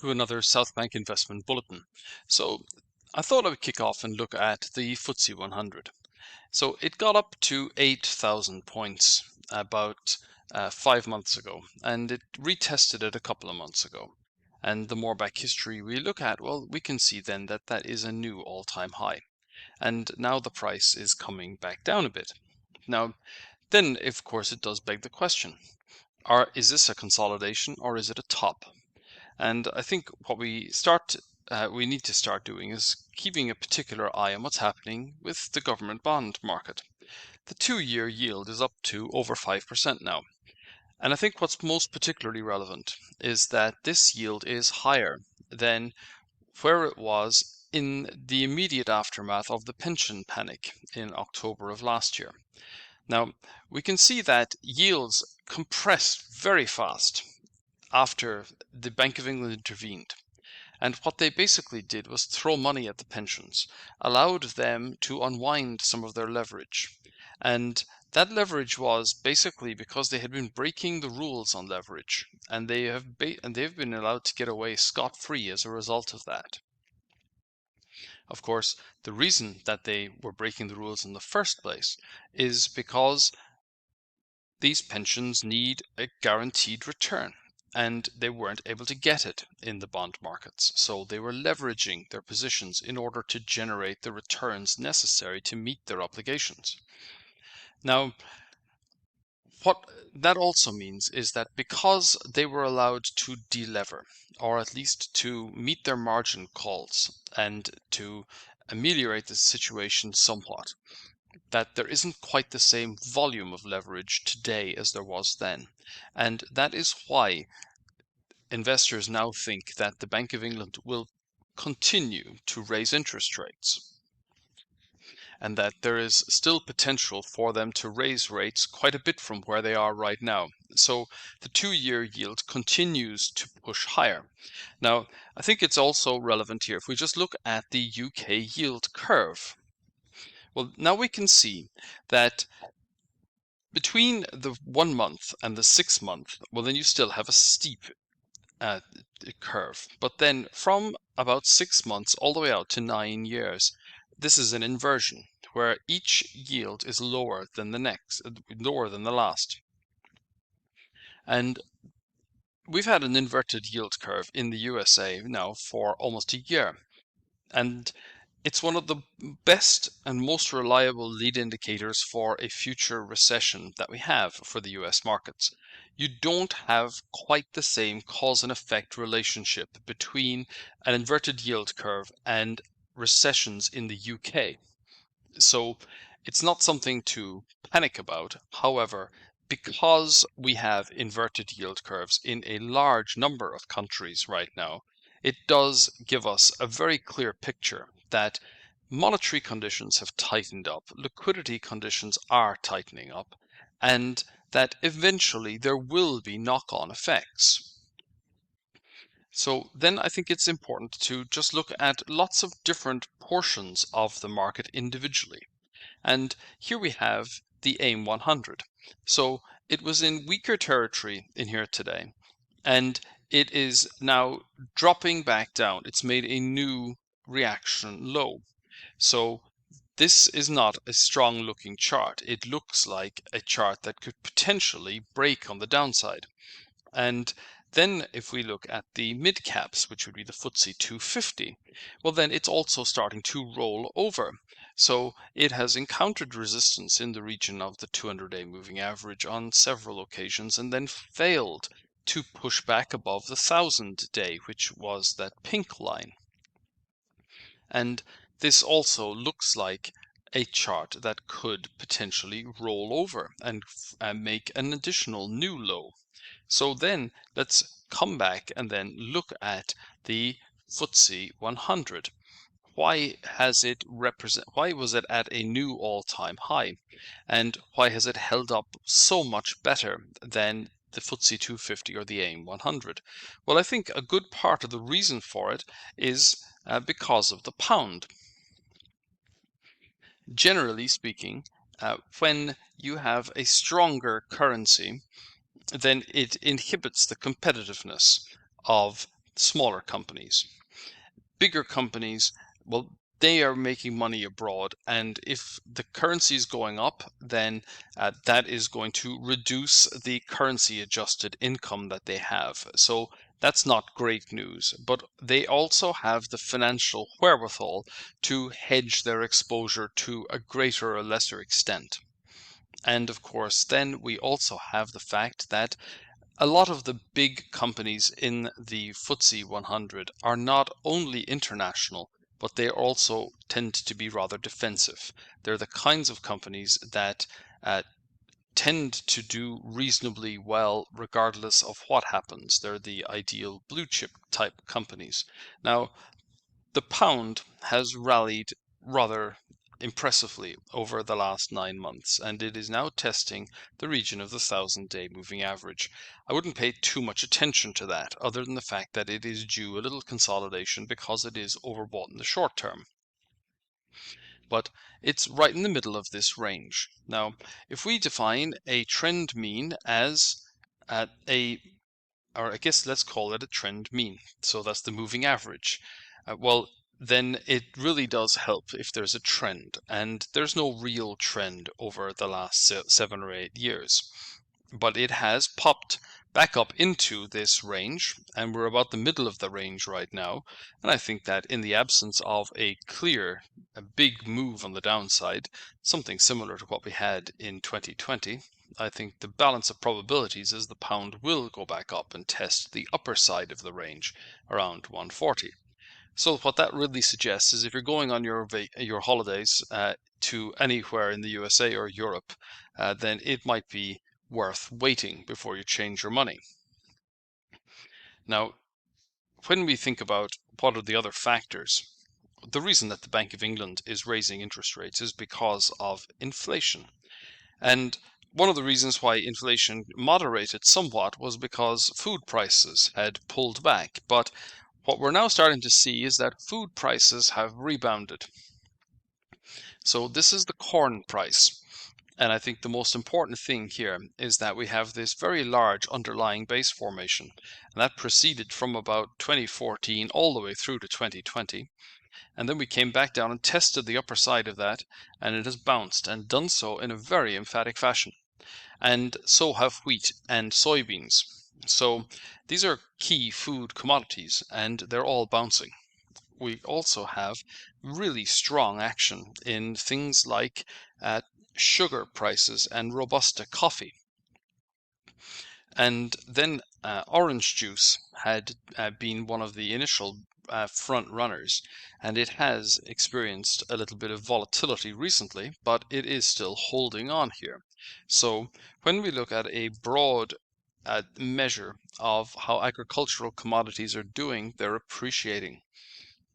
to another Southbank investment bulletin. So I thought I would kick off and look at the FTSE 100. So it got up to 8,000 points about 5 months ago, and it retested it a couple of months ago. And the more back history we look at, well, we can see then that that is a new all-time high. And now the price is coming back down a bit. Now, then, of course, it does beg the question, is this a consolidation or is it a top? And I think what we need to start doing is keeping a particular eye on what's happening with the government bond market. The 2-year yield is up to over 5% now. And I think what's most particularly relevant is that this yield is higher than where it was in the immediate aftermath of the pension panic in October of last year. Now, we can see that yields compressed very fast after the Bank of England intervened. And what they basically did was throw money at the pensions, allowed them to unwind some of their leverage. And that leverage was basically because they had been breaking the rules on leverage, and they've been allowed to get away scot-free as a result of that. Of course, the reason that they were breaking the rules in the first place is because these pensions need a guaranteed return, and they weren't able to get it in the bond markets. So they were leveraging their positions in order to generate the returns necessary to meet their obligations. Now, what that also means is that because they were allowed to delever, or at least to meet their margin calls and to ameliorate the situation somewhat, that there isn't quite the same volume of leverage today as there was then. And that is why investors now think that the Bank of England will continue to raise interest rates, and that there is still potential for them to raise rates quite a bit from where they are right now. So the 2-year yield continues to push higher. Now, I think it's also relevant here if we just look at the UK yield curve. Well, now we can see that between the 1 month and the 6 month, well, then you still have a steep curve. But then from about 6 months all the way out to 9 years, this is an inversion where each yield is lower than the last. And we've had an inverted yield curve in the USA now for almost a year. And it's one of the best and most reliable lead indicators for a future recession that we have for the US markets. You don't have quite the same cause and effect relationship between an inverted yield curve and recessions in the UK. So it's not something to panic about. However, because we have inverted yield curves in a large number of countries right now, it does give us a very clear picture that monetary conditions have tightened up, liquidity conditions are tightening up, and that eventually there will be knock-on effects. So then I think it's important to just look at lots of different portions of the market individually. And here we have the AIM 100. So it was in weaker territory in here today, and it is now dropping back down. It's made a new reaction low. So this is not a strong looking chart. It looks like a chart that could potentially break on the downside. And then if we look at the mid caps, which would be the FTSE 250, well, then it's also starting to roll over. So it has encountered resistance in the region of the 200-day moving average on several occasions and then failed to push back above the 1000-day, which was that pink line. And this also looks like a chart that could potentially roll over and make an additional new low. So then let's come back and then look at the FTSE 100. Why was it at a new all-time high? And why has it held up so much better than the FTSE 250 or the AIM 100? Well, I think a good part of the reason for it is because of the pound. Generally speaking, when you have a stronger currency, then it inhibits the competitiveness of smaller companies. Bigger companies, well, they are making money abroad, and if the currency is going up, then that is going to reduce the currency adjusted income that they have. So that's not great news, but they also have the financial wherewithal to hedge their exposure to a greater or lesser extent. And of course, then we also have the fact that a lot of the big companies in the FTSE 100 are not only international, but they also tend to be rather defensive. They're the kinds of companies that tend to do reasonably well regardless of what happens. They're the ideal blue chip type companies. Now, the pound has rallied rather impressively over the last 9 months, and it is now testing the region of the 1,000-day moving average. I wouldn't pay too much attention to that, other than the fact that it is due a little consolidation because it is overbought in the short term. But it's right in the middle of this range. Now, if we define a trend mean as or I guess let's call it a trend mean. So that's the moving average. Well, then it really does help if there's a trend, and there's no real trend over the last 7 or 8 years. But it has popped back up into this range, and we're about the middle of the range right now. And I think that in the absence of a big move on the downside, something similar to what we had in 2020, I think the balance of probabilities is the pound will go back up and test the upper side of the range around 140. So what that really suggests is if you're going on your holidays to anywhere in the USA or Europe, then it might be worth waiting before you change your money. Now, when we think about what are the other factors, the reason that the Bank of England is raising interest rates is because of inflation. And one of the reasons why inflation moderated somewhat was because food prices had pulled back. But what we're now starting to see is that food prices have rebounded. So this is the corn price. And I think the most important thing here is that we have this very large underlying base formation. And that proceeded from about 2014 all the way through to 2020. And then we came back down and tested the upper side of that, and it has bounced and done so in a very emphatic fashion. And so have wheat and soybeans. So these are key food commodities, and they're all bouncing. We also have really strong action in things like sugar prices and Robusta coffee. And then orange juice had been one of the initial front runners, and it has experienced a little bit of volatility recently, but it is still holding on here. So when we look at a broad measure of how agricultural commodities are doing, they're appreciating.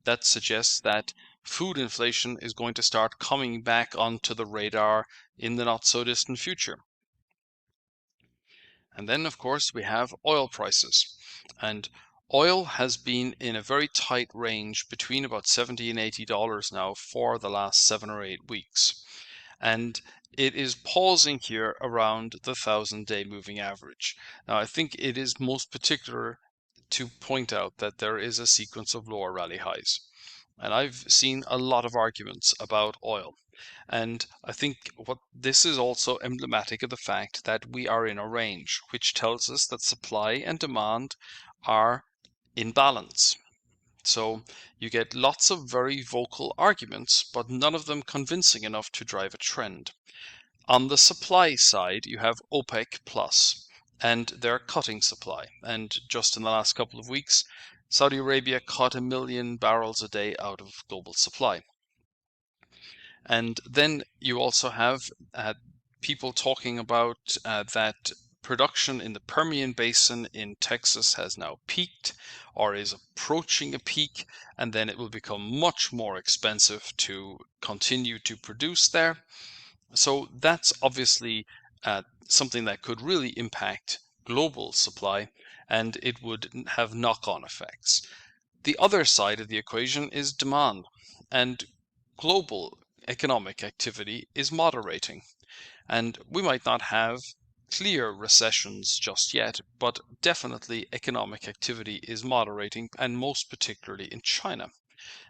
That suggests that food inflation is going to start coming back onto the radar in the not so distant future. And then, of course, we have oil prices. And oil has been in a very tight range between about $70 and $80 now for the last 7 or 8 weeks. And it is pausing here around the 1,000-day moving average. Now, I think it is most particular to point out that there is a sequence of lower rally highs. And I've seen a lot of arguments about oil. And I think what this is also emblematic of the fact that we are in a range, which tells us that supply and demand are in balance. So you get lots of very vocal arguments, but none of them convincing enough to drive a trend. On the supply side, you have OPEC Plus, and they're cutting supply. And just in the last couple of weeks, Saudi Arabia cut 1 million barrels a day out of global supply. And then you also have people talking about that production in the Permian Basin in Texas has now peaked or is approaching a peak, and then it will become much more expensive to continue to produce there. So that's obviously something that could really impact global supply, and it would have knock-on effects. The other side of the equation is demand, and global economic activity is moderating. And we might not have clear recessions just yet, but definitely economic activity is moderating, and most particularly in China.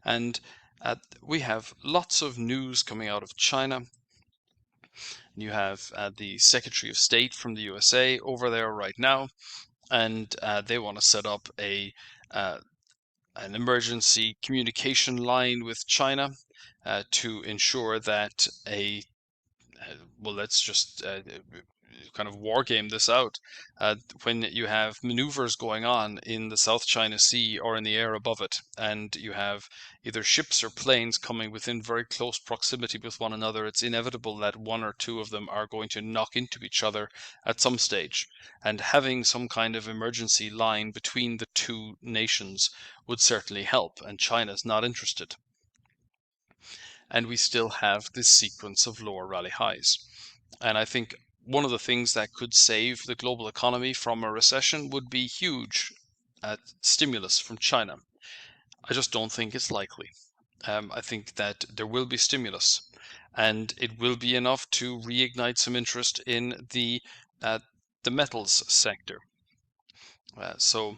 And we have lots of news coming out of China. You have the Secretary of State from the USA over there right now, and they want to set up an emergency communication line with China to ensure that well, let's just kind of war game this out. When you have maneuvers going on in the South China Sea or in the air above it, and you have either ships or planes coming within very close proximity with one another, it's inevitable that one or two of them are going to knock into each other at some stage. And having some kind of emergency line between the two nations would certainly help, and China's not interested. And we still have this sequence of lower rally highs. And I think one of the things that could save the global economy from a recession would be huge stimulus from China. I just don't think it's likely. I think that there will be stimulus, and it will be enough to reignite some interest in the metals sector. So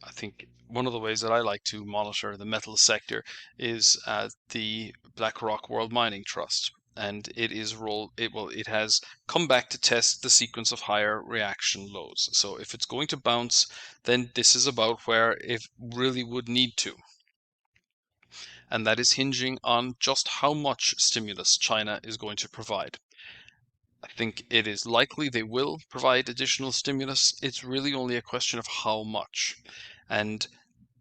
I think one of the ways that I like to monitor the metal sector is the BlackRock World Mining Trust. And it has come back to test the sequence of higher reaction lows. So if it's going to bounce, then this is about where it really would need to. And that is hinging on just how much stimulus China is going to provide. I think it is likely they will provide additional stimulus. It's really only a question of how much. And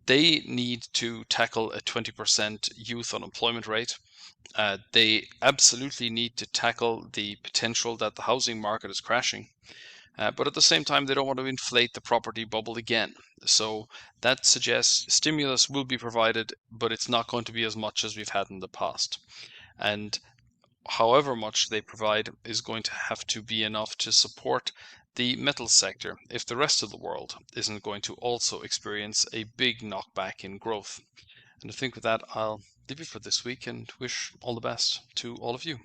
they need to tackle a 20% youth unemployment rate. They absolutely need to tackle the potential that the housing market is crashing. But at the same time, they don't want to inflate the property bubble again. So that suggests stimulus will be provided, but it's not going to be as much as we've had in the past. And however much they provide is going to have to be enough to support the metal sector if the rest of the world isn't going to also experience a big knockback in growth. And I think with that, I'll leave you for this week and wish all the best to all of you.